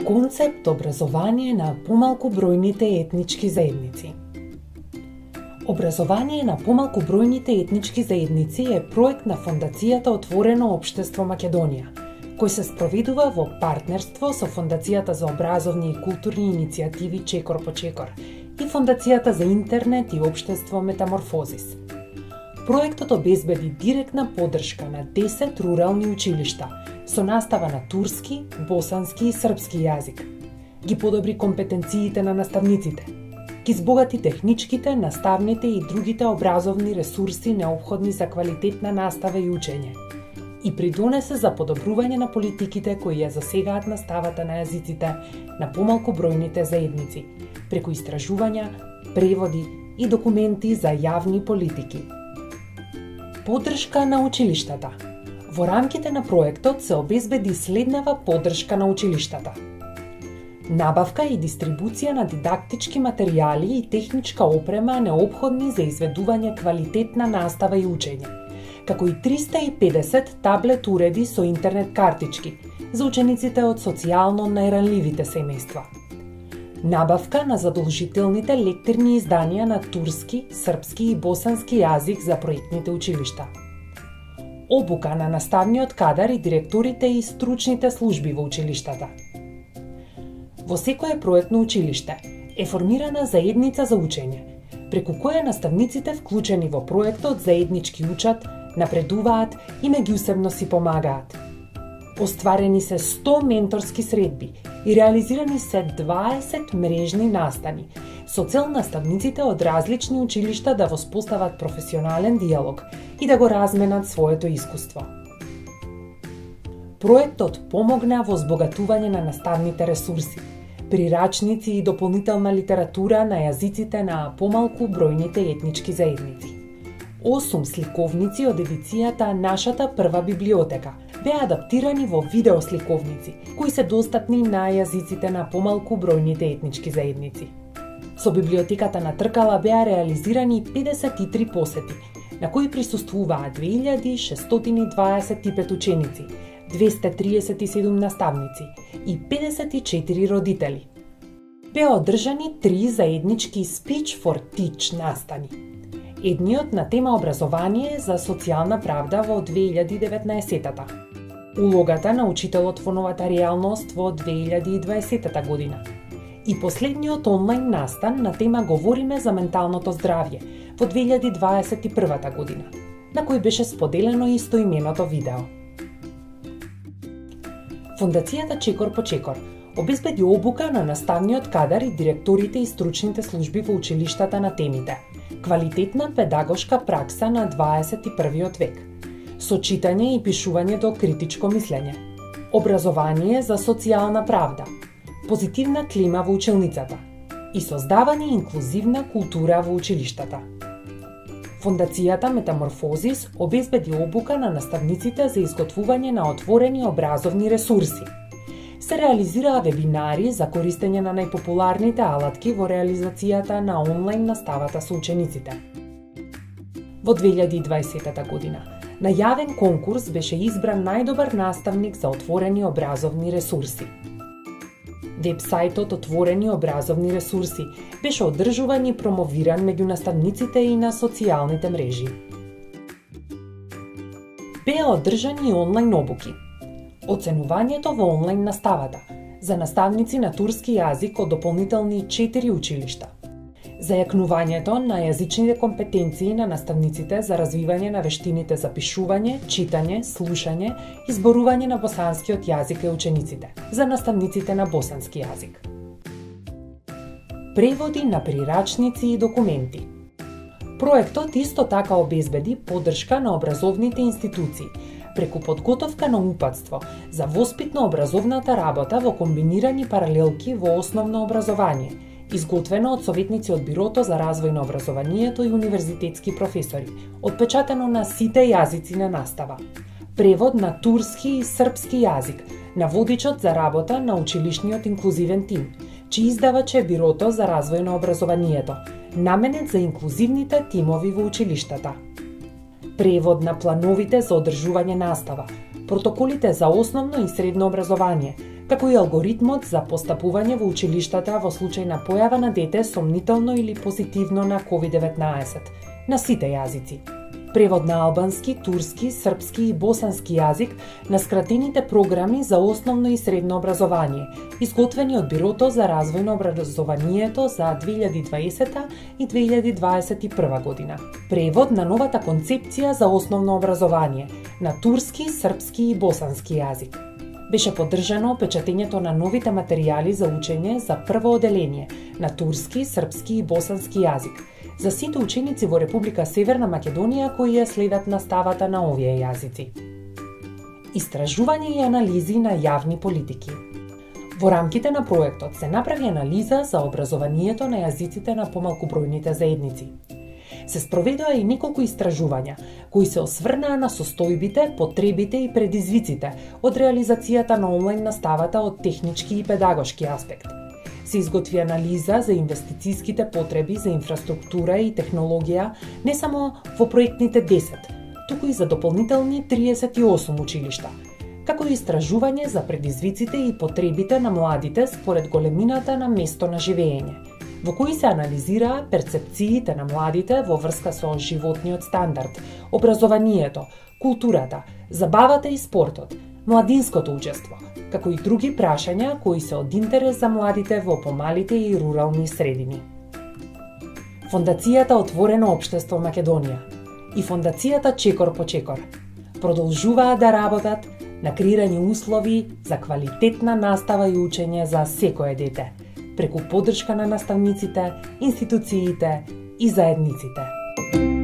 Концепт образование на помалку бројните етнички заедници. Образование на помалку бројните етнички заедници е проект на Фондацијата Отворено општество Македонија, кој се спроведува во партнерство со Фондацијата за образовни и културни иницијативи Чекор по Чекор и Фондацијата за интернет и општество Метаморфозис. Проектот обезбеди директна поддршка на 10 рурални училишта со настава на турски, босански и српски јазик. Ги подобри компетенциите на наставниците, ги збогати техничките, наставните и другите образовни ресурси неопходни за квалитетна настава и учење и придонесе за подобрување на политиките кои ја засегаат наставата на јазиците на помалку бројните заедници, преку истражувања, преводи и документи за јавни политики. Поддршка на училиштата. Во рамките на проектот се обезбеди следнава поддршка на училиштата: набавка и дистрибуција на дидактички материјали и техничка опрема неопходни за изведување квалитетна настава и учење, како и 350 таблет уреди со интернет картички за учениците од социјално најранливите семејства. Набавка на задолжителните лектирни изданија на турски, српски и босански јазик за проектните училишта. Обука на наставниот кадар и директорите и стручните служби во училиштата. Во секое проектно училиште е формирана заедница за учење, преку која наставниците вклучени во проектот заеднички учат, напредуваат и меѓусебно си помагаат. Остварени се 100 менторски средби и реализирани се 20 мрежни настани, со цел наставниците од различни училишта да воспостават професионален диалог и да го разменат своето искуство. Проектот помогна во збогатување на наставните ресурси, прирачници и дополнителна литература на јазиците на помалку бројните етнички заедници. 8 сликовници од едицијата Нашата прва библиотека беа адаптирани во видеосликовници, кои се достапни на јазиците на помалку бројните етнички заедници. Со библиотеката на Тркала беа реализирани 53 посети, на кои присуствуваа 2625 ученици, 237 наставници и 54 родители. Беа одржани 3 заеднички Speech for Teach настани. Едниот на тема образование за социјална правда во 2019-та, улогата на учителот во новата реалност во 2020 година и последниот онлайн настан на тема Говориме за менталното здравје во 2021 година, на кој беше споделено истоименото видео. Фондацијата Чекор по Чекор обезбеди обука на наставниот кадар и директорите и стручните служби во училиштата на темите квалитетна педагошка пракса на 21 век, со читање и пишување до критичко мислење, образование за социјална правда, позитивна клима во училницата и создавање инклузивна култура во училиштата. Фондацијата Метаморфозис обезбеди обука на наставниците за изготвување на отворени образовни ресурси. Се реализираа вебинари за користење на најпопуларните алатки во реализацијата на онлайн наставата со учениците. Во 2020 година на јавен конкурс беше избран најдобар наставник за отворени образовни ресурси. Вебсајтот Отворени образовни ресурси беше одржуван и промовиран меѓу наставниците и на социјалните мрежи. Беа одржани онлайн обуки. Оценувањето во онлайн наставата за наставници на турски јазик од дополнителни 4 училишта. Зајакнувањето на јазичните компетенции на наставниците за развивање на вештините за пишување, читање, слушање и зборување на босанскиот јазик и учениците, за наставниците на босански јазик. Преводи на прирачници и документи. Проектот исто така обезбеди поддршка на образовните институции преку подготовка на упатство за воспитно-образовната работа во комбинирани паралелки во основно образование, изготвено од советници од Бирото за развој на образованието и универзитетски професори, отпечатано на сите јазици на настава. Превод на турски и српски јазик на водичот за работа на училишниот инклузивен тим, чиј издавач е Бирото за развој на образованието, наменет за инклузивните тимови во училиштата. Превод на плановите за одржување настава, протоколите за основно и средно образование, како и алгоритмот за постапување во училиштата во случај на појава на дете сомнително или позитивно на COVID-19 на сите јазици. Превод на албански, турски, српски и босански јазик на скратените програми за основно и средно образование, изготвени од Бирото за развој на образованието за 2020 и 2021 година. Превод на новата концепција за основно образование на турски, српски и босански јазик. Беше поддржано печатењето на новите материјали за учење за прво оделение на турски, српски и босански јазик за сите ученици во Република Северна Македонија кои ја следат наставата на овие јазици. Истражување и анализи на јавни политики. Во рамките на проектот се направи анализа за образованието на јазиците на помалкубројните заедници. Се спроведоа и неколку истражувања кои се осврнаа на состојбите, потребите и предизвиците од реализацијата на онлайн наставата од технички и педагошки аспект. Се изготви анализа за инвестицијските потреби за инфраструктура и технологија не само во проектните 10, туку и за дополнителни 38 училишта, како и истражување за предизвиците и потребите на младите според големината на место на живење, во кои се анализираа перцепциите на младите во врска со животниот стандард, образованието, културата, забавата и спортот, младинското учество, како и други прашања кои се од интерес за младите во помалите и рурални средини. Фондацијата Отворено општество Македонија и Фондацијата Чекор по Чекор продолжуваат да работат на креирање услови за квалитетна настава и учење за секое дете, преку поддршка на наставниците, институциите и заедниците.